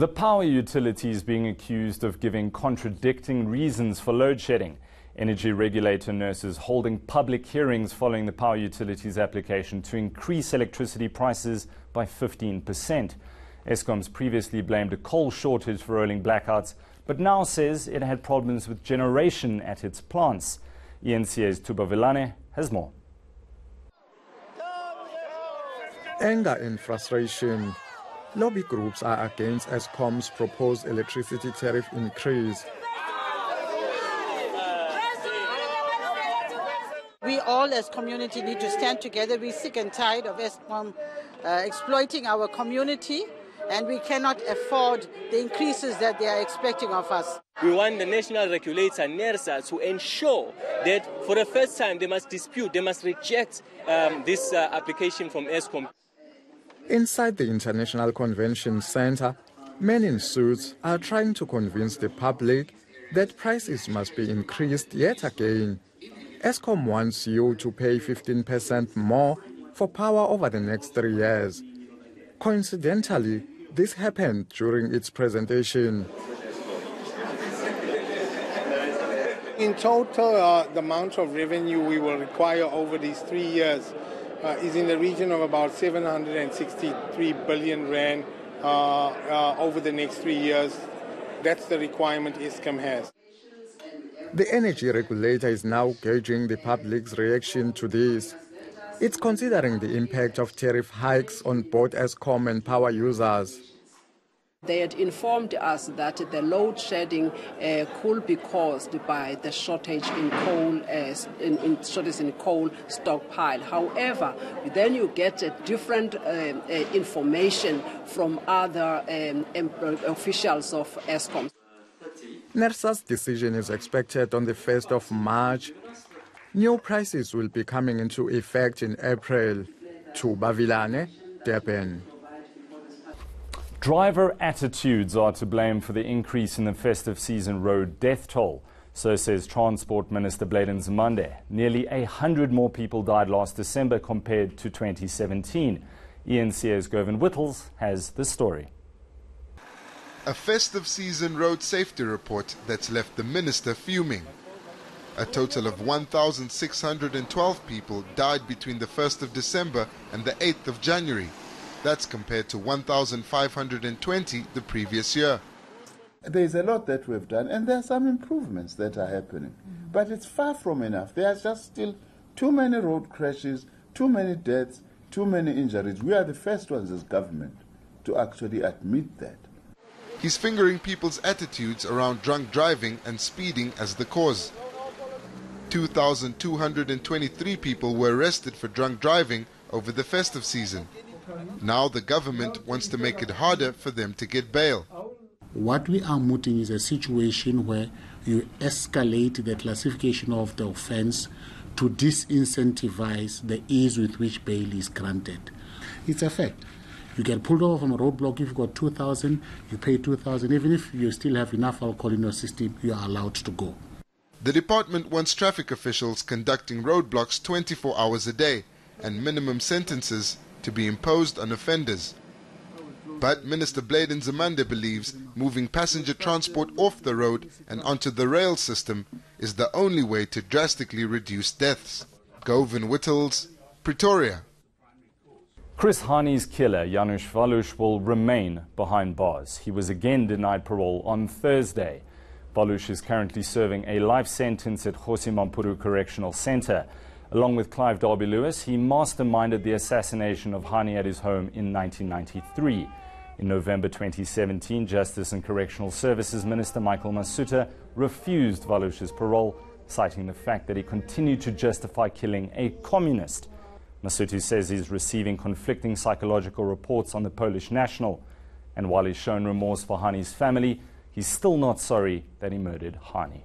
The power utility is being accused of giving contradicting reasons for load shedding. Energy regulator nurses holding public hearings following the power utility's application to increase electricity prices by 15%. Eskom's previously blamed a coal shortage for rolling blackouts, but now says it had problems with generation at its plants. ENCA's Tuba has more. Anger and frustration. Lobby groups are against Eskom's proposed electricity tariff increase. We all as community need to stand together. We're sick and tired of Eskom exploiting our community, and we cannot afford the increases that they are expecting of us. We want the national regulator, NERSA, to ensure that for the first time they must dispute, they must reject this application from Eskom. Inside the International Convention Center, men in suits are trying to convince the public that prices must be increased yet again. Eskom wants you to pay 15% more for power over the next 3 years. Coincidentally, this happened during its presentation. In total, the amount of revenue we will require over these 3 years is in the region of about 763 billion rand over the next 3 years. That's the requirement Eskom has. The energy regulator is now gauging the public's reaction to this. It's considering the impact of tariff hikes on both Eskom and power users. They had informed us that the load shedding could be caused by the shortage in coal, stockpile. However, then you get a different information from other officials of Eskom. NERSA's decision is expected on the 1st of March. New prices will be coming into effect in April. Tuba, Durban. Driver attitudes are to blame for the increase in the festive season road death toll. So says Transport Minister Bladen Nzimande. Nearly 100 more people died last December compared to 2017. ENCA's Govan Whittles has the story. A festive season road safety report that's left the minister fuming. A total of 1,612 people died between the 1st of December and the 8th of January. That's compared to 1,520 the previous year. There's a lot that we've done, and there are some improvements that are happening. But it's far from enough. There are just still too many road crashes, too many deaths, too many injuries. We are the first ones as government to actually admit that. He's fingering people's attitudes around drunk driving and speeding as the cause. 2,223 people were arrested for drunk driving over the festive season. Now the government wants to make it harder for them to get bail. What we are mooting is a situation where you escalate the classification of the offence to disincentivize the ease with which bail is granted. It's a fact. You get pulled over from a roadblock. If you've got 2,000, you pay 2,000. Even if you still have enough alcohol in your system, you are allowed to go. The department wants traffic officials conducting roadblocks 24 hours a day and minimum sentences to be imposed on offenders. But Minister Bladen Nzimande believes moving passenger transport off the road and onto the rail system is the only way to drastically reduce deaths. Govan Whittles, Pretoria. Chris Hani's killer, Janusz Walusz, will remain behind bars. He was again denied parole on Thursday. Walusz is currently serving a life sentence at Kgosi Mampuru Correctional Centre. Along with Clive Derby-Lewis, he masterminded the assassination of Hani at his home in 1993. In November 2017, Justice and Correctional Services Minister Michael Masuta refused Walusz's parole, citing the fact that he continued to justify killing a communist. Masuta says he's receiving conflicting psychological reports on the Polish national. And while he's shown remorse for Hani's family, he's still not sorry that he murdered Hani.